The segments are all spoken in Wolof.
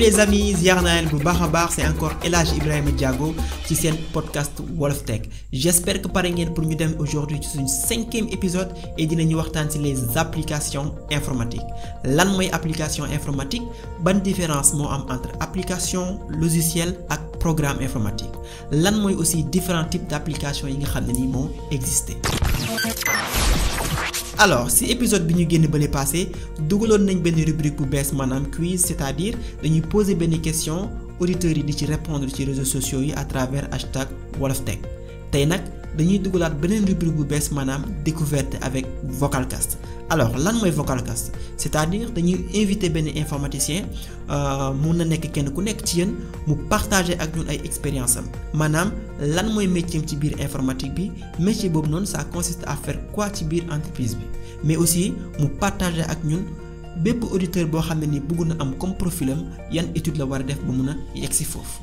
les amis, ziar naa leen bu baax a baax, c'est encore El Hadj Ibrahima Diago ci seen podcast Wolof Tech. J'espère que pare ngeen pour ñu dem aujourd'hui ci suñu 5e épisode et dinañu waxtaan ci les applications informatiques. Lan mooy application informatique? Ban différence moo am entre application, logiciel ak programme informatique? Lan mooy aussi différents types d'applications yi nga xam ne nii moo existé? Alors si épisode bi ñu génn bële passé dugaloon nañ benn rubrique bu bees maanaam quiz, c'est-à-dire dañuy poser benn question auditeurs yi di ci répondre ci réseaux sociaux yi à travers hashtag WolofTech. Tey nag dañuy dugalaat beneen rubrique bu bees maanaam découverte avec Vocalcast. Alors lan mooy Vocalcast? C'est-à-dire dañuy inviter benn informaticien mun na nekk kenn ku nekk ci yéen mu partager ak ñun ay expérience am maanaam lan mooy métier ci biir informatique bi, métier boobu noonu ça consiste à faire quoi ci biir entreprise bi, mais aussi mu partager ak ñun bépp auditeur boo xam ne ni bëgg na am comme profilam yan étude la war a def ba mun a yegg si foofu.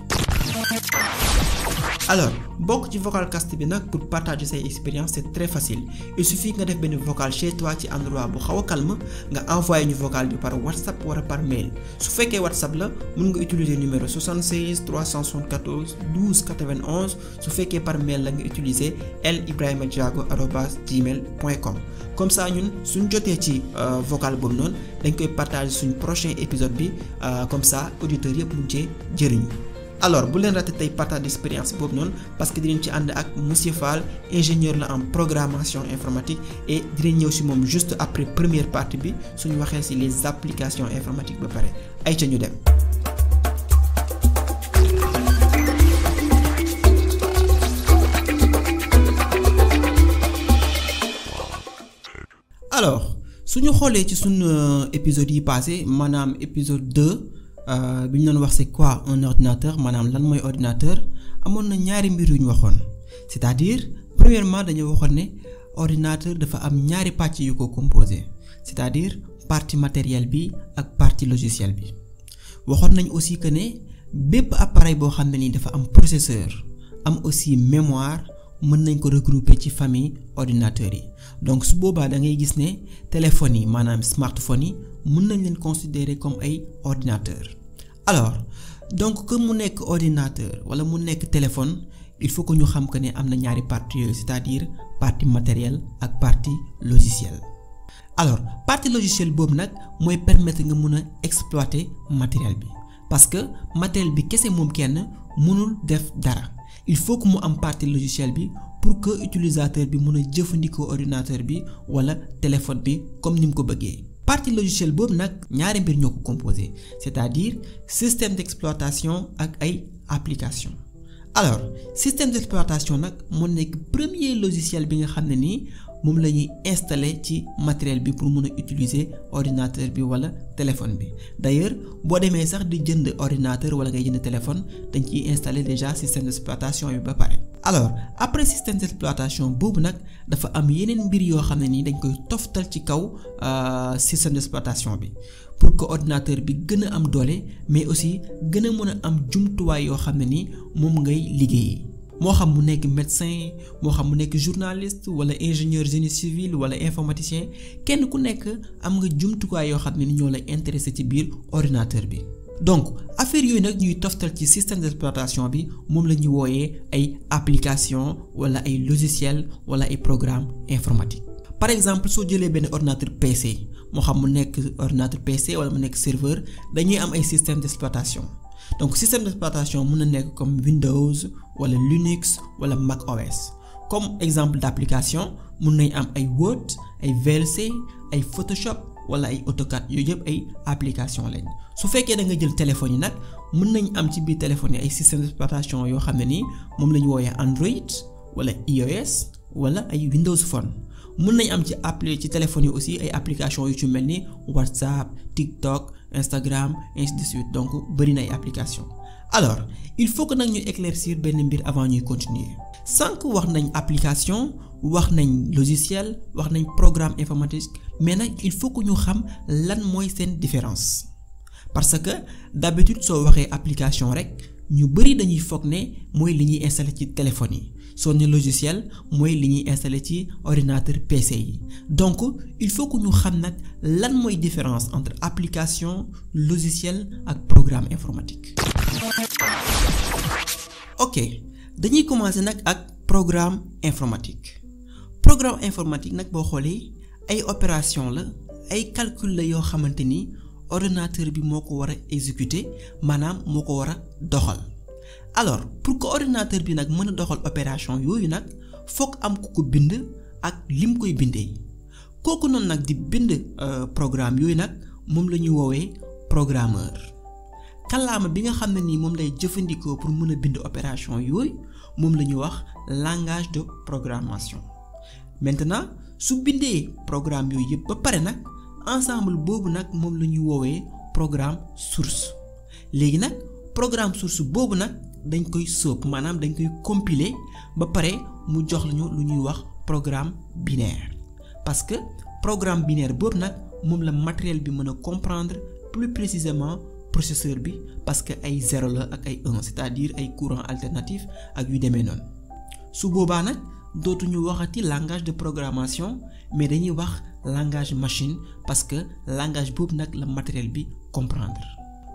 Alors bokk ci Vocalcast bi nag pour partager say expérience c'est très facile. Il suffit nga def benn vocal chez toi ci endroit bu xaw a calme nga envoyer ñu vocal bi par WhatsApp wala par mail. Su fekkee WhatsApp la mun nga utiliser numéro 76 374 12 91. Su fekkee par mail la nga utiliser librahimadiago@gmail.com. Comme ça ñun suñ jotee ci vocal boobu noonu dañ koy partager suñ prochain épisode bi comme ça auditeurs yëpp mun cee jëriñu. Alors bu leen raté tey partage d'expérience boobu noonu parce que dinañ ci ànd ak Monsieur Fall, ingénieur la en programmation informatique et dinañ ñëw ci moom juste après première partie bi suñu waxee ci les applications informatiques ba pare ay ca ñu dem. Alors suñu xoolee ci suñu épisode yi passé maanaam épisode 2. bi ñu doon wax c'est quoi un ordinateur maanaam lan mooy ordinateur amoon na ñaari mbir yu ñu waxoon c'est-à-dire premièrement dañoo waxoon ne ordinateur dafa am ñaari pàcc yu ko composé c'est-à-dire partie matérielle bi ak partie logicielle bi waxoon nañ aussi que ne bépp appareil boo xam ne ni dafa am processeur am aussi mémoire mën nañ ko regrouper ci famille ordinateur yi donc su boobaa da ngay gis ne téléphones yi maanaam smartphones yi mën nañ leen considérer comme ay ordinateur. Alors donc que mu nekk ordinateur wala mu nekk téléphone il faut que ñu xam que ne am na ñaari parties yooyu c'est-à-dire partie matérielle ak partie logicielle. Alors partie logicielle boobu nag mooy permettre nga mun a exploiter matériel bi parce que matériel bi kese moom kenn mënul def dara il faut que mu am partie logicielle bi pour que utilisateur bi mun a jëfandikoo ordinateur bi wala téléphone bi comme ni mu ko bëggee. Partie logicielle boobu nag ñaari mbir ñoo ko composé c'est-à-dire système d'exploitation ak ay application. Alors système d'exploitation nag moo nekk premier logiciel bi nga xam ne nii moom la ñuy installer ci matériel bi pour mën a utiliser ordinateur bi wala téléphone bi d'ailleurs boo demee sax di jënd ordinateur wala ngay jënd téléphone dañ ciy installer déjà système d'exploitation bi ba pare. Alors après système d'exploitation boobu nag dafa am yeneen mbir yoo xam ne nii dañ koy toftal ci kaw système d'exploitation bi pour que ordinateur bi gën a am doole mais aussi gën a mën a am jumtuwaay yoo xam ne nii moom ngay liggéeyee. moo xam mu nekk médecin moo xam mu nekk journaliste wala ingénieur génie civil wala informaticien kenn ku nekk am nga jumtukaay yoo xam ne ni ñoo lay intéressé ci biir ordinateur bi. donc affaire yooyu nag ñuy toftal ci système d'exploitation bi moom la ñuy wooyee ay application wala ay logiciel wala ay programme informatique. Par exemple soo jëlee benn ordinateur PC moo xam mu nekk ordinateur PC wala mu nekk serveur dañuy am ay système d'exploitation. Donc système d'exploitation mën na nekk comme Windows wala Linux wala Mac OS. Comme exemple d'application mën nañ am ay Word, ay VLC, ay Photoshop wala ay AutoCAD yooyu yëpp ay application lañ. Su fekkee da nga jël téléphone yi nag mën nañ am ci biir téléphone yi ay système d'exploitation yoo xam ne nii moom la ñu wooyee Android wala iOS wala ay Windows Phone. Mën nañ am ci téléphone yi aussi ay application yu ci mel ni WhatsApp, TikTok, Instagram, ainsi de suite donc bëri na ay application. Alors il faut que nag ñu éclaircir benn mbir avant ñuy continuer sànq wax nañ application wax nañ logiciel wax nañ programme informatique mais nag il faut que ñu xam lan mooy seen différence parce que d'habitude soo waxee application rek ñu bari dañuy foog ne mooy li ñuy installer ci téléphone yi soo ne logiciel mooy li ñuy installer ci ordinateur PC yi donc il faut que ñu xam nag lan mooy différence entre application logiciel ak programme informatique. ok dañuy commencer nag ak programme informatique nag boo xoolee ay opération la ay calcul la yoo xamante ni ordinateur bi moo ko war a exécuter maanaam moo ko war a doxal alors pour que ordinateur bi nag mën a doxal opération yooyu nag fokk am ku ko bind ak lim koy bindee kooku noonu nag di bind programme yooyu nag moom la ñuy woowee programmeur kàllaama bi nga xam ne nii moom lay jëfandikoo pour mën a bind opération yooyu moom la ñuy wax langage de programmation maintenant su bindee programme yooyu yëpp ba pare nag ensemble boobu nag moom la ñuy woowee programme source léegi nag programme source boobu nag dañ koy sóob maanaam dañ koy compiler ba pare mu jox lañu lu ñuy wax programme binaire parce que programme binaire boobu nag moom la matériel bi mën a comprendre plus précisément processeur bi parce que ay 0 la ak ay 1 c'est-à-dire ay courant alternatif ak yu demee noonu su boobaa nag dootuñu waxati langage de programmation mais dañuy wax langage machine parce que langage boobu nag la matériel bi comprendre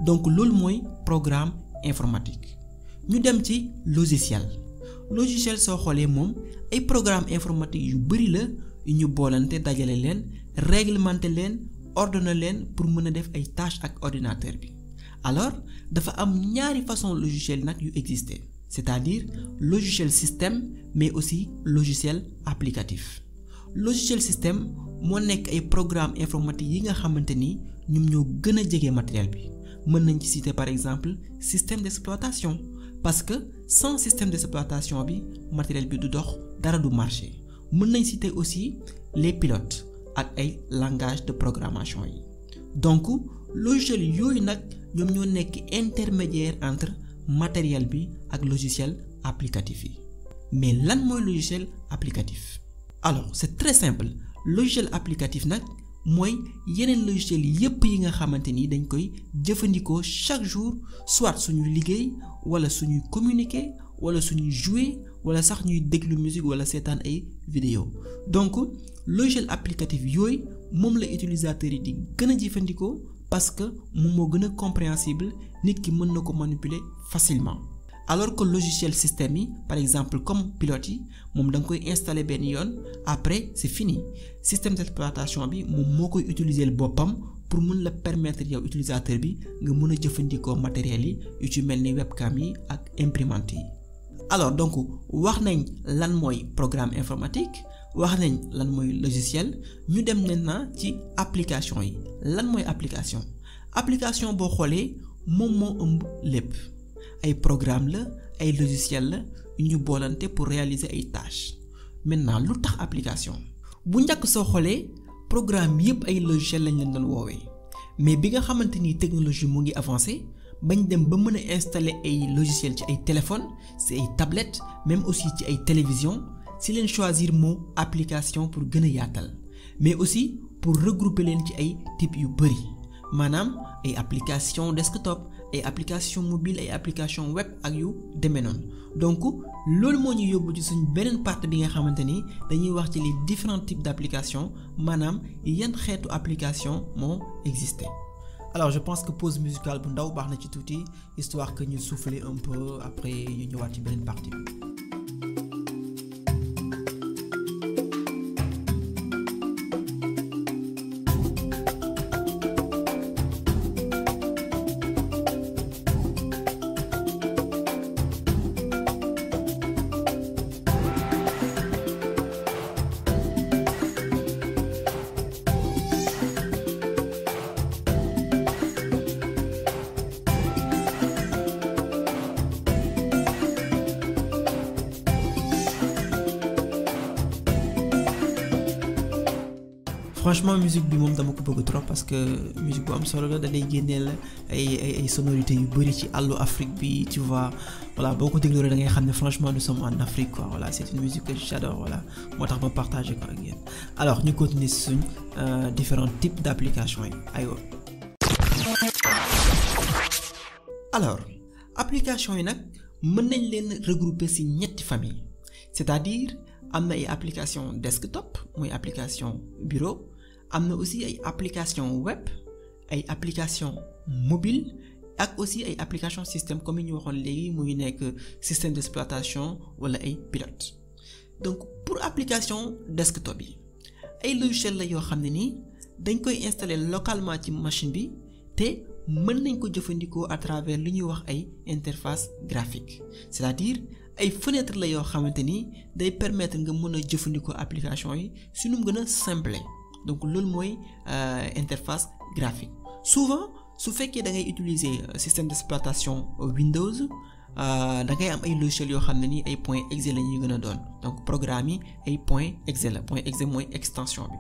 donc loolu mooy programme informatique ñu dem ci logiciel soo xoolee moom ay programme informatique yu bari la yu ñu boolante dajale leen réglementer leen ordonner leen pour mën a def ay tâches ak ordinateur bi alors dafa am ñaari façon logiciel nag yu exister c'est-à-dire logiciel système mais aussi logiciel applicatif logiciel système moo nekk ay programme informatique yi nga xamante ni ñoom ñoo gën a jege matériel bi mën nañ ci citer par exemple système d'exploitation parce que sans système d'exploitation bi matériel bi du dox dara du marcher mën nañ citer aussi les pilotes ak ay langage de programmation yi donc logiciel yooyu nag ñoom ñoo nekk intermédiaire entre matériel bi ak logiciel applicatif yi mais lan mooy logiciel applicatif alors c'est très simple logiciel applicatif nag mooy yeneen logiciel yépp yi nga xamante ni dañ koy jëfandikoo chaque jour soit suñuy liggéey wala suñuy communiquer wala suñuy jouer wala sax ñuy déglu musique wala seetaan ay vidéo donc logiciel applicatif yooyu moom la utilisateur yi di gën a jëfandikoo parce que moom moo gën a compréhensible nit ki mën na ko manipuler facilement alors que logiciel système yi par exemple comme pilote yi moom da nga koy installer benn yoon après c'est fini système d'exploitation bi moom moo koy utiliser boppam pour mën la permettre yow utilisateur bi nga mën a jëfandikoo matériel yi yu ci mel ni webcam yi ak imprimante yi alors donc wax nañ lan mooy programme informatique wax nañ lan mooy logiciel ñu dem maintenant ci application yi lan mooy application boo xoolee moom moo ëmb lépp ay programme la ay logiciel la yu ñu boolante pour réaliser ay tâches maintenant lu tax application bu njëkk soo xoolee programme yépp ay logiciel lañ leen doon woowee mais bi nga xamante ni technologie mu ngi avancé bañ dem ba mën a installer ay logiciel ci ay téléphone ci ay tablettes même aussi ci ay télévision si leen choisir mot application pour gën a yaatal mais aussi pour regrouper leen ci ay types yu bari maanaam ay application desktop ay application mobile ay application web ak yu demee noonu donc loolu moo ñu yóbbu ci suñ beneen partie bi nga xamante ni dañuy wax ci les différents types d'applications maanaam yan xeetu application moo existé. alors je pense que pause musicale bu ndaw baax na ci tuuti histoire que ñu souffler un peu après ñu ñëwaat ci beneen partie bi. franchement musique bi moom dama ko bëgg trop parce que musique bu am solo la da lay génneel ay sonorités yu bari ci àllu Afrique bi tu vois voilà boo ko dégloo da ngay xam ne franchement nous sommes en Afrique quoi voilà c'est une musique que j'adore voilà moo tax ma partager ko ak yéen alors ñu continuer suñ différents types d'applications yi aywa. alors application yi nag mën nañ leen regrouper ci ñetti famille c'est-à-dire am na ay application desktop mooy application bureau am na aussi ay application web ay application mobile ak aussi ay application système comme yi ñu waxoon léegi muy nekk système d'exploitation wala ay pilote donc pour application desktop yi ay logiciel la yoo xam ne nii dañ koy installer localement ci machine bi te mën nañ ko jëfandikoo à travers li ñuy wax ay interface graphique c'est-à-dire ay fenêtre la yoo xamante ni day permettre nga mën a jëfandikoo application yi si nu mu gën a simple donc loolu mooy interface graphique souvent su fekkee da ngay utiliser système d'exploitation Windows da ngay am ay logiciels yoo xam ne ni ay point exe la ñuy gën a doon donc programme yi ay point exe la point exe mooy extension bi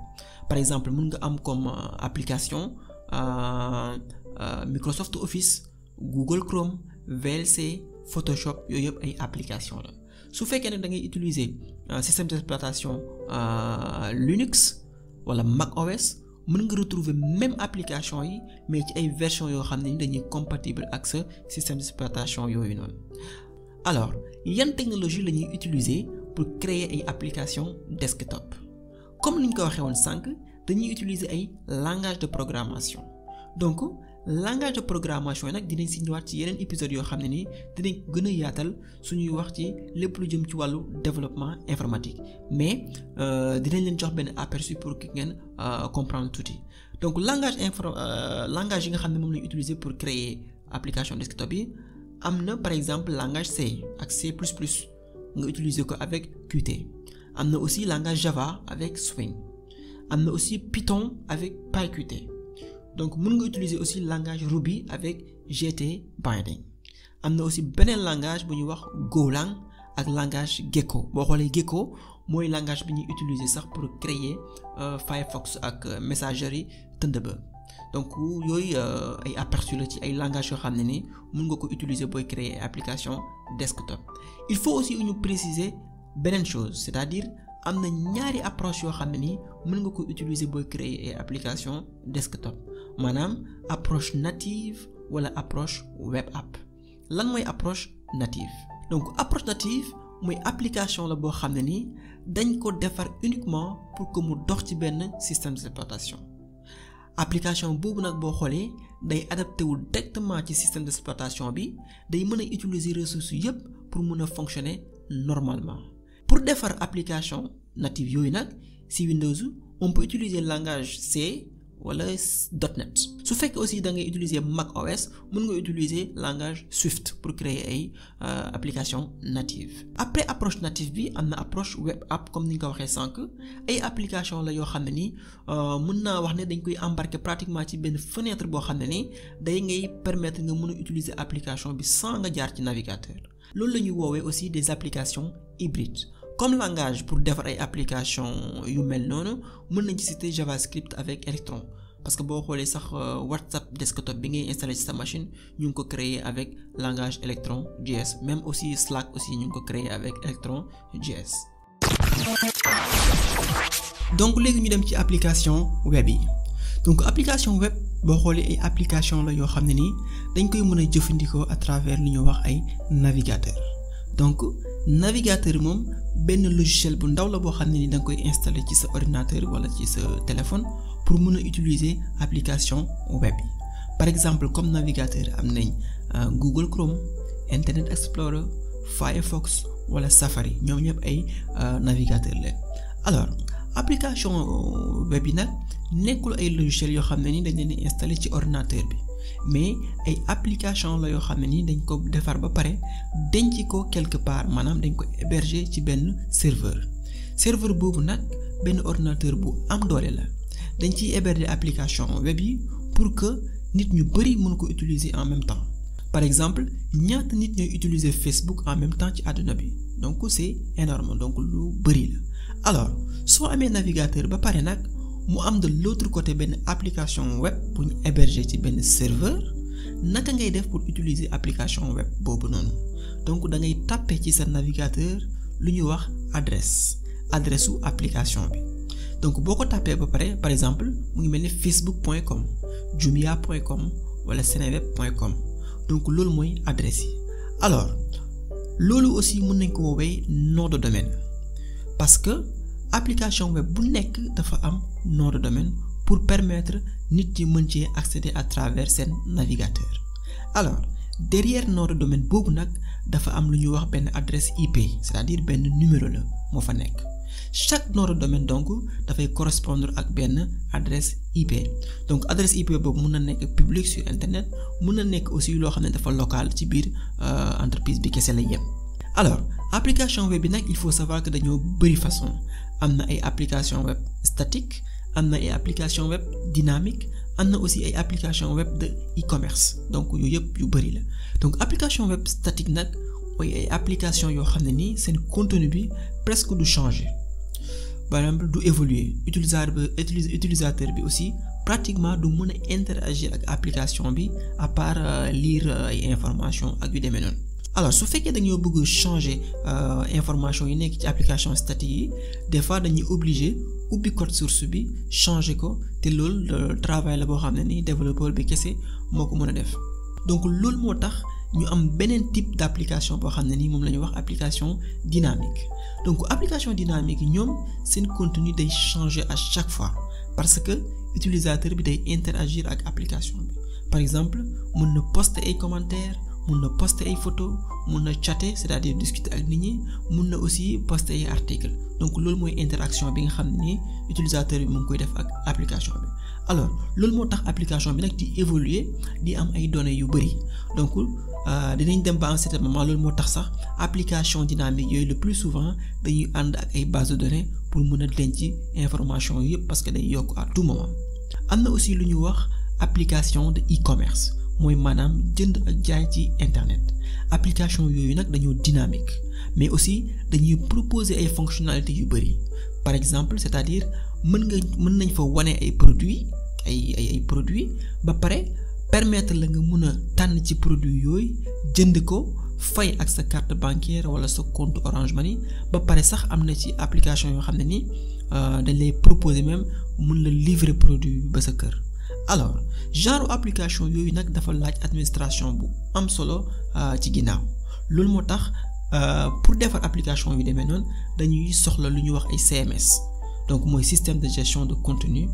par exemple mën nga am comme application Microsoft Office Google Chrome VLC Photoshop yooyu yëpp ay application la su fekkee ne da ngay utiliser système d'exploitation Linux wala Mac OS mën nga retrouver même application yi mais ci ay version yoo xam ne ni dañuy compatible ak sa système d'exploitation yooyu noonu alors yan technologie la ñuy utiliser pour créer ay application desktop comme ni ñu ko waxee woon sànq dañuy utiliser ay langage de programmation donc langage de programmation yi nag dinañ si ñëwaat ci yeneen épisodes yoo xam ne ni dinañ gën a yaatal suñuy wax ci lépp lu jëm ci wàllu développement informatique mais dinañ leen jox benn aperçu pour que ngeen comprendre tuuti donc langage yi nga xam ne moom lañu utiliser pour créer application desktop yi am na par exemple langage C ak C++ nga utiliser ko avec Qt am na aussi langage Java avec Swing am na aussi Python avec PyQt donc mën nga utiliser aussi langage Ruby avec GT Binding am na aussi beneen langage bu ñuy wax Golang ak langage Gecko boo xoolee Gecko mooy langage bi ñuy utiliser sax pour créer Firefox ak messagerie Thunderbird donc yooyu ay aperçu la ci ay langage yoo xam ne ni mën nga ko utiliser booy créer application desktop il faut aussi ñu préciser beneen chose c'est-à-dire am na ñaari approche yoo xam ne ni mën nga ko utiliser booy créer ay application desktop maanaam approche native wala approche web app lan mooy approche native donc approche native mooy application la boo xam ne ni dañ ko defar uniquement pour que mu dox ci benn système d'exploitation application boobu nag boo xoolee day adapté wu directement ci système d'exploitation bi day mën a utiliser ressources yépp pour mën a fonctionner normalement pour defar application native yooyu nag ci Windows on peut utiliser langage C wala .NET su fekkee aussi da ngay utiliser Mac OS mën nga utiliser langage Swift pour créer ay application native après approche native bi am na approche web app comme ni nga ko waxee sànq ay application la yoo xam ne ni mën naa wax ne dañ koy embarquer pratiquement ci benn fenêtre boo xam ne ni day ngay permettre nga mën a utiliser application bi sans nga jaar ci navigateur loolu la ñuy woowee aussi des applications hybrides comme langage pour defar ay application yu mel noonu mën nañ ci citer JavaScript avec Electron parce que boo xoolee sax WhatsApp desktop bi ngay installer ci sa machine ñu ngi ko créer avec langage Electron JS même aussi Slack aussi ñu ngi ko créer avec Electron JS. donc léegi ñu dem ci application web yi donc application web boo xoolee ay application la yoo xam ne nii dañ koy mën a jëfandikoo à travers li ñu wax ay navigateur donc navigateur moom benn logiciel bu ndaw la boo xam ne ni da nga koy installer ci sa ordinateur wala ci sa téléphone pour mën a utiliser application web yi par exemple comme navigateur am nañ Google Chrome Internet Explorer Firefox wala Safari ñoom ñëpp ay navigateur leen alors application web yi nag nekkul ay logiciel yoo xam ne ni dañ leen di installer ci ordinateur bi mais ay application la yoo xam ne ni dañ ko defar ba pare denc ko quelque part maanaam dañ ko héberger ci benn serveur boobu nag benn ordinateur bu am doole la dañ ciy héberger application web yi pour que nit ñu bari mën ko utiliser en même temps par exemple ñaata nit ñooy utiliser Facebook en même temps ci àdduna bi donc c'est énorme donc lu bari la alors soo amee navigateur ba pare nag mu am de l'autre côté benn application web bu ñu héberger ci benn serveur naka ngay def pour utiliser application web boobu noonu donc da ngay taper ci sa navigateur lu ñuy wax adresse su application bi donc boo ko tapé ba pare par exemple mu ngi mel ni facebook.com jumia.com wala seneweb.com donc loolu mooy adresse yi alors loolu aussi mën nañ ko woowee nom de domaine parce que application web bu nekk dafa am nom de domaine pour permettre nit ñi mën cee accéder à travers seen navigateur alors derrière nom de domaine boobu nag dafa am lu ñuy wax benn adresse IP c'est-à-dire benn numéro la moo fa nekk chaque nom de domaine donc dafay correspondre ak benn adresse IP donc adresse IP boobu mun na nekk public sur internet mun na nekk aussi loo xam ne dafa local ci biir entreprise bi kese la yem. alors application web bi nag il faut savoir que dañoo bari façon am na ay application web statique am na ay application web dynamique am na aussi ay application web de e-commerce donc yooyu yëpp yu bari la donc application web statique nag mooy ay application yoo xam ne nii seen contenu bi presque du changer par exemple du évoluer utilisateur bi aussi pratiquement du mën a interagir ak application bi à part lire ay information ak yu demee noonu alors su fekkee dañoo bëgg changer information yi nekk ci application statique yi des fois dañuy obligé ubbi code source bi changer ko te loolu travail la boo xam ne ni développeur bi kese moo ko mën a def donc loolu moo tax ñu am beneen type d'application boo xam ne ni moom la ñuy wax application dynamique donc application dynamique yi ñoom seen contenu day changer à chaque fois parce que utilisateur bi day interagir ak application bi par exemple mën na poster ay commentaires mun na poster ay photos mun na chatter c'est-à-dire discuter ak nit ñi mun na aussi poster ay articles donc loolu mooy interaction bi nga xam ne utilisateur bi mu ngi koy def ak application bi alors loolu moo tax application bi nag di évoluer di am ay données yu bari donc dinañ dem ba un certain moment loolu moo tax sax application dynamique yooyu le plus souvent dañuy ànd ak ay bases de données pour mën a denc information yëpp parce que day yokk à tout moment am na aussi lu ñu wax application de e-commerce mooy maanaam jënd ak jaay ci internet application yooyu nag dañoo dynamique mais aussi dañuy proposer ay fonctionnalités yu bari par exemple c'est-à-dire mën nañ fa wane ay produits ay produits ba pare permettre la nga mën a tànn ci produit yooyu jënd ko fay ak sa carte bancaire wala sa compte Orange Money ba pare sax am na ci application yoo xam ne ni dañ lay proposer même mën la livrer produit ba sa kër alors genre application yooyu nag dafa laaj administration bu am solo ci ginnaaw loolu moo tax pour defar application yu demee noonu dañuy soxla lu ñuy wax ay CMS donc mooy système de gestion de contenu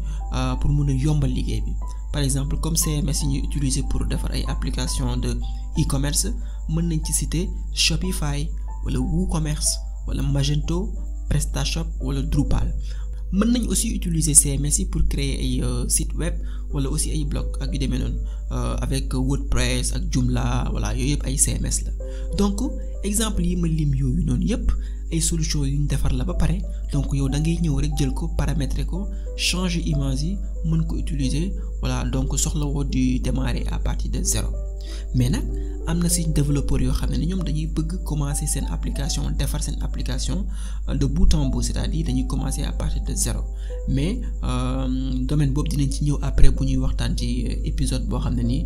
pour mën a yombal liggéey bi par exemple comme CMS yi ñuy utiliser pour defar ay application de e-commerce mën nañ ci citer Shopify wala WooCommerce wala Magento PrestaShop wala Drupal mën nañ aussi utiliser CMS yi pour créer ay site web wala aussi ay blog ak yu demee noonu avec WordPress ak Joomla voilà yooyu yëpp ay CMS la donc exemple yi ma lim yooyu noonu yëpp ay solutions yu ñu defar la ba pare donc yow da ngay ñëw rek jël ko paramétrer ko changer image yi mën ko utiliser voilà donc soxla woo di démarrer à partir de zéro mais nag am na ci développeurs yoo xam ne ñoom dañuy bëgg commencer seen application defar seen application de bout en bout c'est-à-dire dañuy commencer à partir de zéro mais domaine boobu dinañ ci ñëw après bu ñuy waxtaan ci épisode boo xam ne nii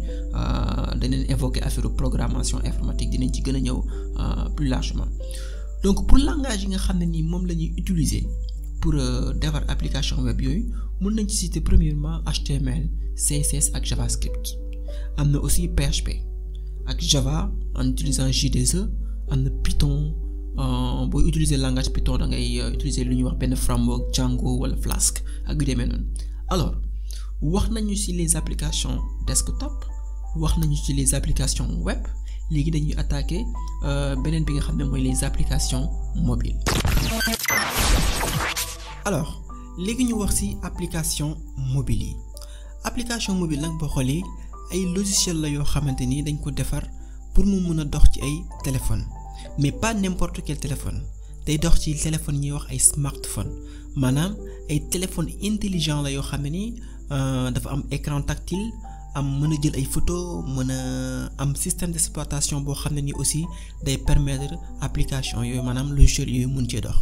danañ évoquer affaire programmation informatique dinañ ci gën a ñëw plus largement donc pour langage yi nga xam ne nii moom la ñuy utiliser pour defar application web yooyu mën nañ ci citer premièrement HTML CSS ak JavaScript am na aussi PHP ak Java en utilisant JDE am na Python booy utiliser langage Python da ngay utiliser lu ñuy wax benn framework Django wala Flask ak yu demee noonu alors wax nañu ci les applications desktop wax nañu ci les applications web léegi dañuy attaquer beneen bi nga xam ne mooy les applications mobiles alors léegi ñu wax ci application mobile yi application mobile nag boo xoolee ay logiciel la yoo xamante ni dañ ko defar pour mu mën a dox ci ay téléphone mais pas n'importe quel téléphone day dox ci téléphone ñuy wax ay smartphone maanaam ay téléphone intelligent la yoo xam ne ni dafa am écran tactile am mën a jël ay photo mën a am système d'exploitation boo xam ne ni aussi day permettre application yooyu maanaam logiciel yooyu mën cee dox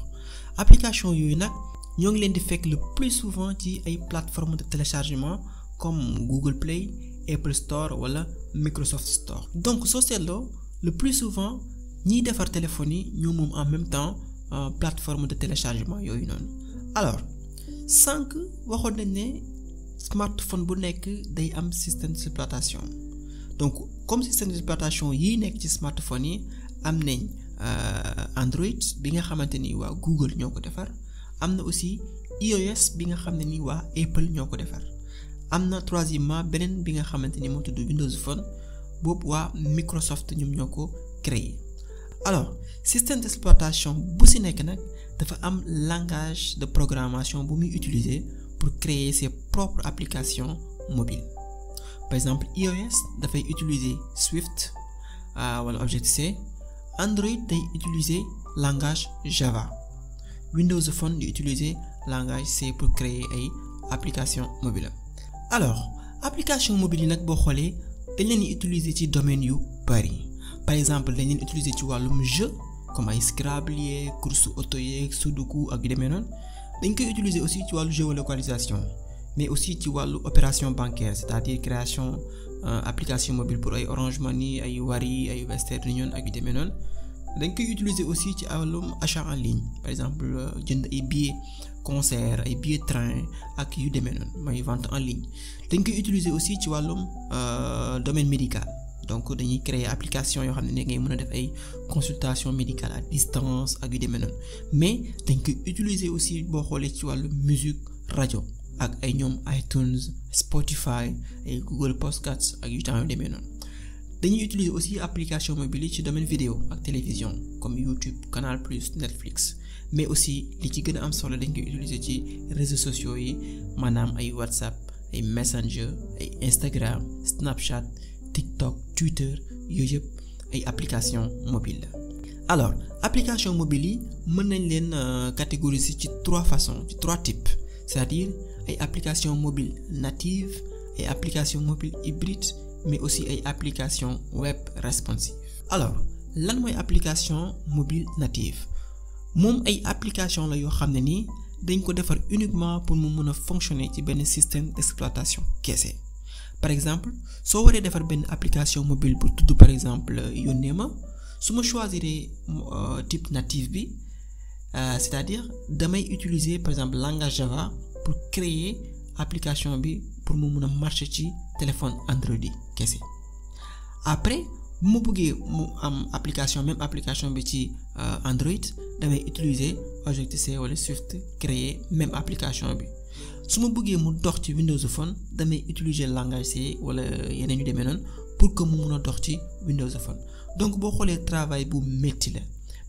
application yooyu nag ñoo ngi leen di fekk le plus souvent ci ay plateformes de téléchargement comme Google Play Apple Store wala Microsoft Store donc soo seetloo le plus souvent ñiy defar téléphone yi ñoo moom en même temps plateforme de téléchargement yooyu noonu alors sànq waxoon nañ ne smartphone bu nekk day am système d'exploitation donc comme système d'exploitation yi nekk ci smartphone yi am nañ Android bi nga xamante ni waa Google ñoo ko defar am na aussi iOS bi nga xam ne ni waa Apple ñoo ko defar am na troisièmement beneen bi nga xamante ni moo tudd Windows Phone boobu waa Microsoft ñoom ñoo ko créé alors système d'exploitation bu ci nekk nag dafa am langage de programmation bu muy utiliser pour créer ses propres applications mobiles par exemple iOS dafay utiliser Swift wala Objective-C Android day utiliser langage Java Windows Phone di utiliser langage C pour créer ay applications mobiles alors application mobile yi nag boo xoolee dañ leen di utiliser ci domaine yu bari par exemple dañ leen utiliser ci wàllum jeu comme ay Scrabble yeeg course auto yeeg Sudoku ak yu demee noonu dañ koy utiliser aussi ci wàllu géolocalisation mais aussi ci wàllu opération bancaire c'est-à-dire création application mobile pour ay Orange Money ay Wari ay Western Union ak yu demee noonu dañ koy utiliser aussi ci wàllum achat en ligne par exemple jënd ay billets concert ay billets train ak yu demee noonu mooy vente en ligne dañ koy utiliser aussi ci wàllum domaine médical donc dañuy créer application yoo xam ne ngay mën a def ay consultation médicale à distance ak yu demee noonu mais dañ koy utiliser aussi boo xoolee ci wàllu musique rajo ak ay ñoom iTunes Spotify ay Google Podcasts ak yu temps yu demee noonu dañuy utiliser aussi application mobile ci domaine vidéo ak télévision comme YouTube Canal Plus Netflix mais aussi li ci gën a am solo dañ koy utiliser ci réseaux sociaux yi maanaam ay WhatsApp ay Messenger ay Instagram Snapchat TikTok Twitter yooyu yëpp ay application mobile la alors application mobile yi mën nañ leen catégoriser ci trois façons ci trois types c'est-à-dire ay application mobile native ay application mobile hybride mais aussi ay application web responsive alors lan mooy application mobile native moom ay application la yoo xam ne nii dañ ko defar uniquement pour mu mën a fonctionner ci benn système d'exploitation kese par exemple soo waree defar benn application mobile bu tudd par exemple yónnee ma su ma choisir type native bi c'est-à-dire damay utiliser par exemple langage Java pour créer application bi pour mu mën a marcher ci téléphone Android yi kese après bu ma bëggee mu am application même application bi ci Android damay utiliser Objective-C wala Swift créer même application bi su ma bëggee mu dox ci Windows Phone damay utiliser langage C wala yeneen yu demee noonu pour que mu mun a dox ci Windows Phone donc boo xoolee travail bu métti la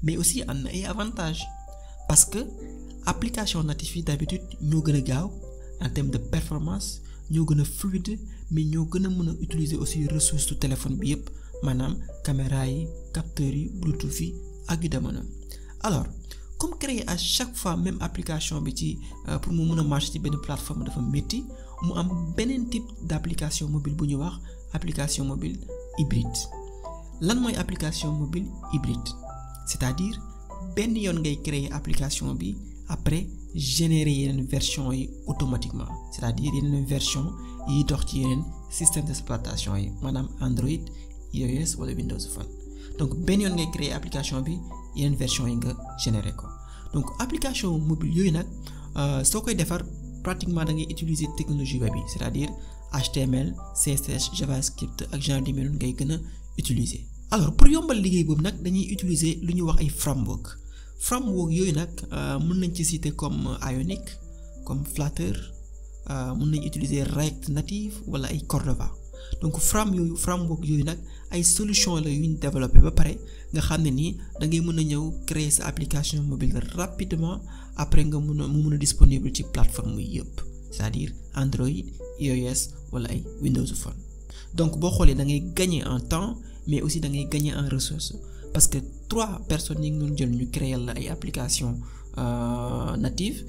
mais aussi am na ay avantages parce que application native yi d'habitude ñoo gën a gaaw en termes de performance ñoo gën a fluide mais ñoo gën a mën a utiliser aussi ressources su téléphone bi yépp maanaam caméra yi capteurs yi Bluetooth yi ak yu demee noonu alors comme créer à chaque fois même application bi ci pour mu mën a marcher ci benn plateforme dafa métti mu am beneen type d'application mobile bu ñu wax application mobile hybride lan mooy application mobile hybride c'est-à-dire benn yoon ngay créer application bi après générer yeneen version yi automatiquement c'est-à-dire yeneen version yi dox ci yeneen système d'exploitation yi maanaam Android iOS wala Windows Phone donc benn yoon ngay créer application bi yeneen version yi nga générer ko donc application mobile yooyu nag soo koy defar pratiquement da ngay utiliser technologie web yi c'est-à-dire HTML CSS JavaScript ak genre de noonu ngay gën a utiliser alors pour yombal liggéey boobu nag dañuy utiliser lu ñuy wax ay framework yooyu nag mën nañ ci citer comme Ionic comme Flutter mën nañ utiliser React Native wala ay Cordova donc framework yooyu nag ay solution la yu ñu développé ba pare nga xam ne nii da ngay mën a ñëw créer sa application mobile rapidement après nga mu mën a disponible ci plateforme yi yëpp c'est-à-dire Android iOS wala ay Windows Phone donc boo xoolee da ngay gagner en temps mais aussi da ngay gagner en ressources parce que 3 personnes yi nga doon jël ñu créer la ay application native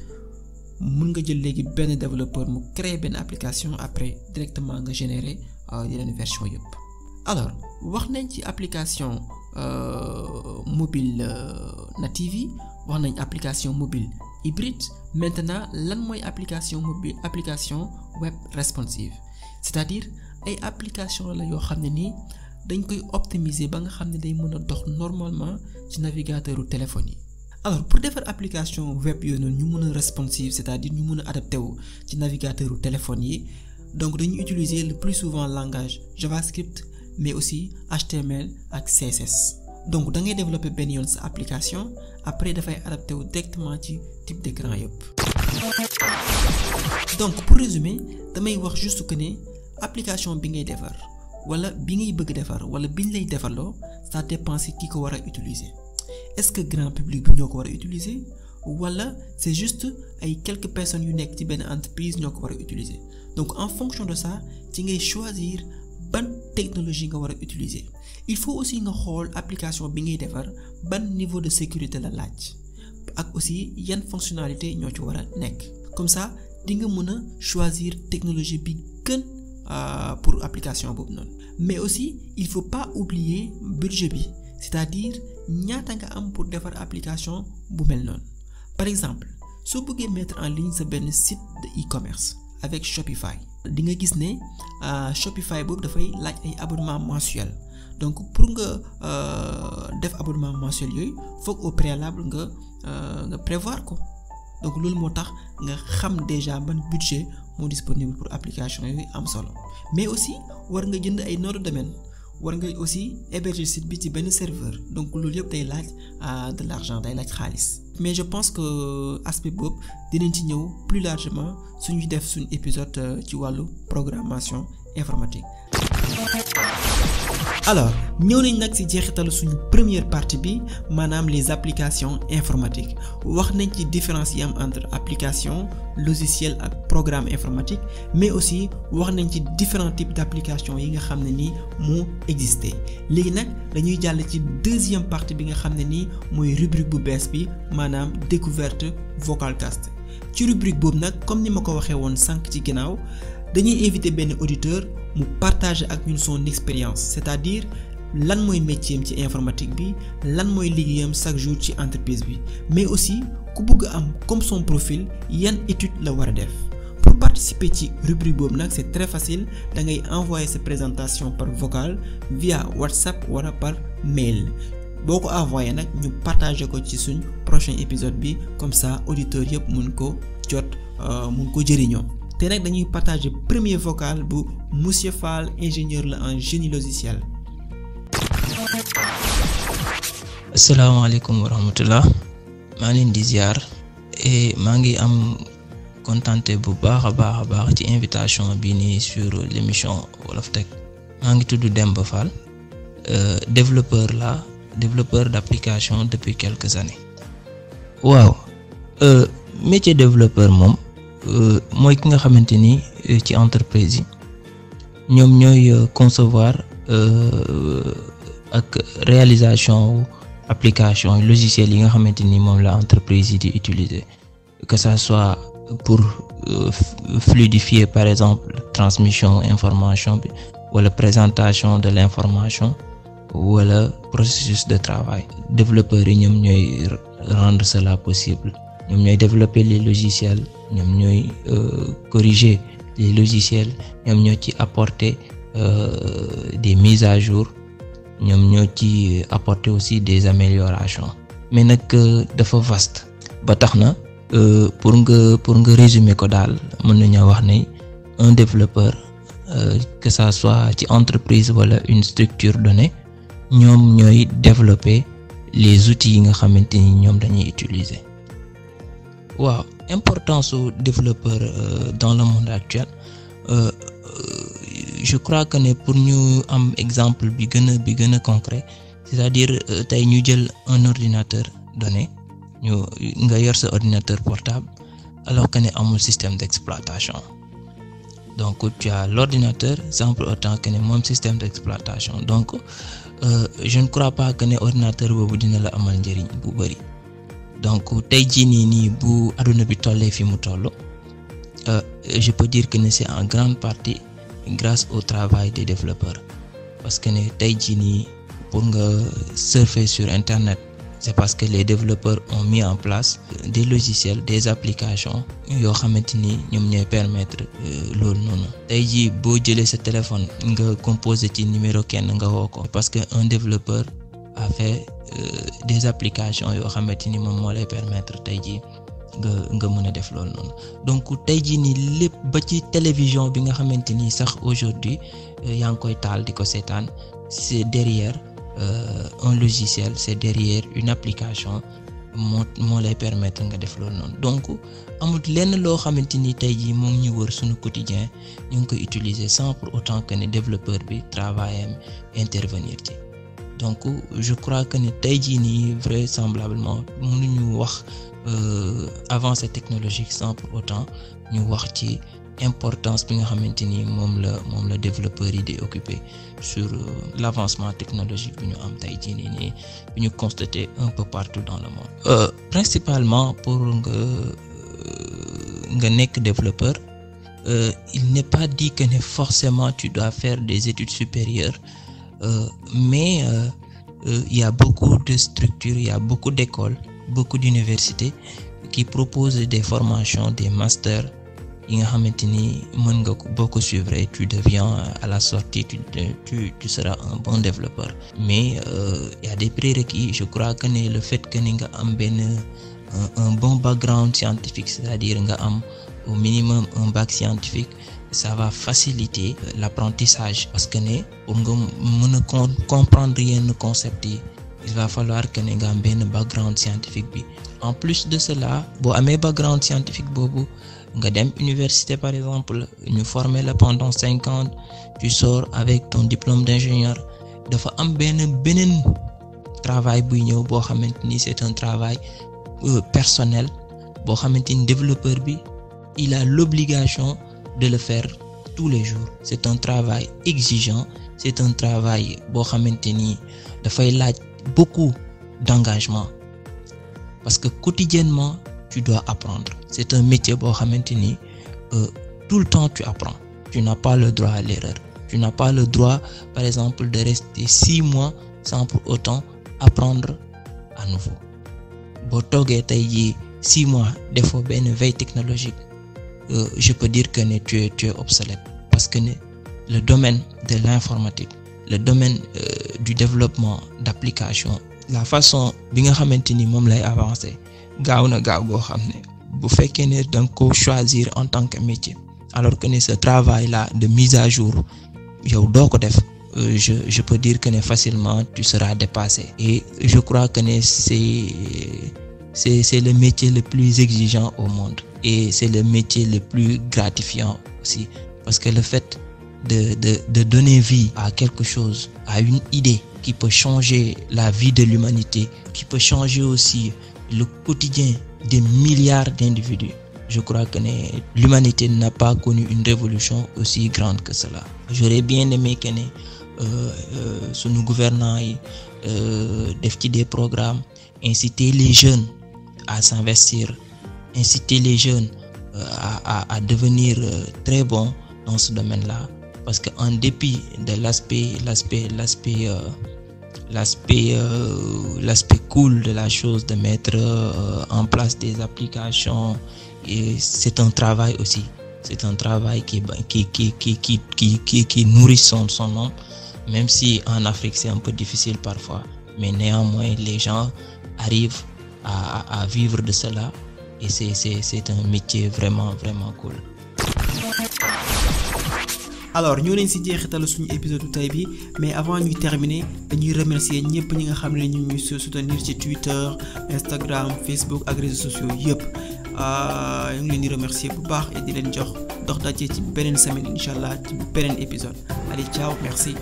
mën nga jël léegi benn développeur mu créer benn application après directement nga générer yeneen version yëpp alors wax nañ ci application mobile native yi wax nañ application mobile hybride maintenant lan mooy application web responsive c'est-à-dire ay application la yoo xam ne nii dañ koy optimiser ba nga xam ne day mën a dox normalement ci navigateur u téléphone yi alors pour defar application web yooyu noonu ñu mën a responsive c'est-à-dire ñu mën a adapté wu ci navigateur u téléphone yi donc dañuy utiliser le plus souvent langage JavaScript mais aussi HTML ak CSS. donc da ngay développer benn yoon sa application après dafay adapté wu directement ci type d'écran yëpp. donc pour résumer damay wax juste que ne application bi ngay defar wala bi ngay bëgg defar wala biñ lay defarloo ça dépend ci ki ko war a utiliser est-ce que grand public bi ñoo ko war a utiliser wala c'est juste ay quelques personnes yu nekk ci benn entreprise ñoo ko war a utiliser donc en fonction de ça ci ngay choisir ban technologie nga war a utiliser. il faut aussi nga xool application bi ngay defar ban niveau de sécurité la laaj ak aussi yan fonctionnalité ñoo ci war a nekk comme ça di nga mën a choisir technologie bi gën pour application boobu noonu. mais aussi il faut pas oublier budget bi c'est-à-dire ñaata nga am pour defar application bu mel noonu. par exemple soo bëggee mettre en ligne sa benn site de e-commerce avec Shopify di nga gis ne Shopify boobu dafay laaj ay abonnement mensuel. donc pour nga def abonnement mensuel yooyu foog au préalable nga prévoir ko donc loolu moo tax nga xam déjà ban budget moo disponible pour application yooyu am solo mais aussi war nga jënd ay nom de domaine war nga aussi héberger site bi ci benn serveur donc loolu yëpp day laaj de l'argent day laaj xaalis. mais je pense que aspect boobu dinañ ci ñëw plus largement suñuy def suñu épisode ci wàllu programmation informatique. alors ñëw nañ nag ci jeexitalu suñu première partie bi maanaam les applications informatiques wax nañ ci différence yi am entre application logiciel ak programme informatique mais aussi wax nañ ci différents types d'applications yi nga xam ne nii moo existé léegi nag dañuy jàll ci deuxième partie bi nga xam ne nii mooy rubrique bu bees bi maanaam découverte Vocalcast. ci rubrique boobu nag comme ni ma ko waxee woon sànq ci ginnaaw dañuy inviter benn auditeur mu partager ak ñun son expérience c'est-à-dire lan mooy métier am ci informatique bi lan mooy liggéeyam chaque jour ci entreprise bi mais aussi ku bëgg am comme son profil yan étude la war a def. pour participer ci rubrique boobu nag c'est très facile da ngay envoyer sa présentation par vocal via WhatsApp wala par mail boo ko envoyer nag ñu partager ko ci suñ prochain épisode bi comme ça auditeurs yëpp mun ko jot mun ko jëriñoo. te nag dañuy partager premier vocal bu Monsieur Fall ingénieur la en génie logiciel. asalaamaaleykum wa rahmatullah maa leen di ziar et maa ngi am contenté bu baax a baax ci invitation bi nii sur l'émission Wolof Tech. maa ngi tudd Demba Fall développeur d'application depuis quelques années. waaw métier développeur moom. mooy ki nga xamante ni ci entreprise yi ñoom ñooy concevoir ak réalisation application logiciel yi nga xamante ni moom la entreprise yi di utiliser que ça soit pour fluidifier par exemple transmission information bi wala présentation de l'information wala processus de travail. développeurs yi ñoom ñooy rendre cela possible. ñoom ñooy développer les logiciels ñoom ñooy corriger les logiciels ñoom ñoo ci apporter des mises à jour ñoom ñoo ci apporter aussi des améliorations mais nag dafa vaste ba tax na pour nga résumer ko daal mën nañoo wax ne un développeur que ça soit ci entreprise wala une structure donnée ñoom ñooy développer les outils yi nga xamante ni ñoom dañuy utiliser. waaw importance su développeur dans le monde actuel je crois que ne pour ñu am exemple bi gën a concret c'est-à-dire tey ñu jël un ordinateur donné nga yor sa ordinateur portable alors que ne amul système d'exploitation donc tu as l'ordinateur sans pour autant que ne moom système d'exploitation donc je ne crois pas que ne ordinateur boobu dina la amal njëriñ bu bari. donc tey jii nii bu aduna bi tollee fi mu toll je peux dire que c'est en grande partie grâce au travail des développeurs parce que ne tey jii nii pour nga surfer sur internet c'est parce que les développeurs ont mis en place des logiciels des applications yoo xamante ni ñoom ñooy permettre loolu noonu. tey jii boo jëlee sa téléphone nga composé ci numéro kenn nga woo ko parce que un développeur a fait des applications yoo xamante ni moom moo lay permettre tey jii nga mën a def loolu noonu. Donc tey jii nii lépp ba ci télévision bi nga xamante ni sax aujourd'hui yaa ngi koy taal di ko seetaan, c'est derrière un logiciel, c'est derrière une application moo lay permettre nga def loolu noonu. Donc amul lenn loo xamante ni tey jii moo ngi ñu wër suñu quotidien ñu ngi koy utiliser sans pour autant que ne développeur bi travaillam intervenir ci. Donc je crois que ne tey jii nii vraisemblablement mënuñu wax avancée technologique sans pour autant ñu wax ci importance bi nga xamante ni moom la développeur yi di occuper sur l'avancement technologique bi ñu am tey jii nii bi ñu constater un peu partout dans le monde. Principalement pour nga nekk développeur, il n'est pas dit que ne forcément tu dois faire des études supérieures, mais il y a beaucoup de structures, il y a beaucoup d'écoles, beaucoup d'universités qui proposent des formations, des masters yi nga xamante ni mën nga ko boo ko suivre et tu deviens à la sortie tu seras un bon développeur. Mais il y a des prérequis. Je crois que ne le fait que ni nga am un bon background scientifique, c'est-à-dire nga am au minimum un bac scientifique, ça va faciliter l'apprentissage, parce que ne pour nga mën a comprendre yenn concepts yi, il va falloir que ne nga am benn background scientifique bi. En plus de cela, boo amee background scientifique boobu nga dem université par exemple, ñu former la pendant 5 ans, tu sors avec ton diplôme d'ingénieur. Dafa am beneen travail buy ñëw boo xamante ni c'est un travail personnel boo xamante ni développeur bi il a l'obligation de le faire tous les jours. C'est un travail exigeant, c'est un travail boo xamante ni dafay laaj beaucoup d'engagement, parce que quotidiennement tu dois apprendre. C'est un métier boo xamante ni tout le temps tu apprends. Tu n'as pas le droit à l'erreur. Tu n'as pas le droit, par exemple, de rester 6 mois sans pour autant apprendre à nouveau. Boo toogee tey jii 6 mois defoo benn veille technologique, je peux dire que ne tu es obsolète, parce que ne le domaine de l'informatique, le domaine du développement d'applications, la façon bi nga xamante ni moom lay avancer gaaw goo xam ne bu fekkee ne danga ko choisir en tant que métier, alors que ne ce travail là de mise à jour yow doo ko def, je peux dire que ne facilement tu seras dépassé. Et je crois que ne c'est le métier le plus exigeant au monde, et c'est le métier le plus gratifiant aussi, parce que le fait de donner vie à quelque chose, à une idée qui peut changer la vie de l'humanité, qui peut changer aussi le quotidien des milliards d'individus. Je crois que l'humanité n'a pas connu une révolution aussi grande que cela. J'aurais bien aimé que sunu gouvernants yi def ci des programmes, inciter les jeunes à s'investir, inciter les jeunes à devenir très bons dans ce domaine-là, parce que en dépit de l'aspect cool de la chose, de mettre en place des applications, et c'est un travail aussi, c'est un travail qui nourrit son nom, même si en Afrique c'est un peu difficile parfois, mais néanmoins les gens arrivent à vivre de cela, et c'est un métier vraiment cool. Alors ñoo leen ci jeexitalu suñu épisode tey bi, mais avant ñuy terminer dañuy remercier ñëpp ñi nga xam ne ñu ngi soutenir ci Twitter, Instagram, Facebook ak réseaux sociaux yëpp. ñu ngi leen di remercier bu baax et di leen jox dox daje ci beneen semaine inch'Allah ci beneen épisode. Allez, ciao, merci.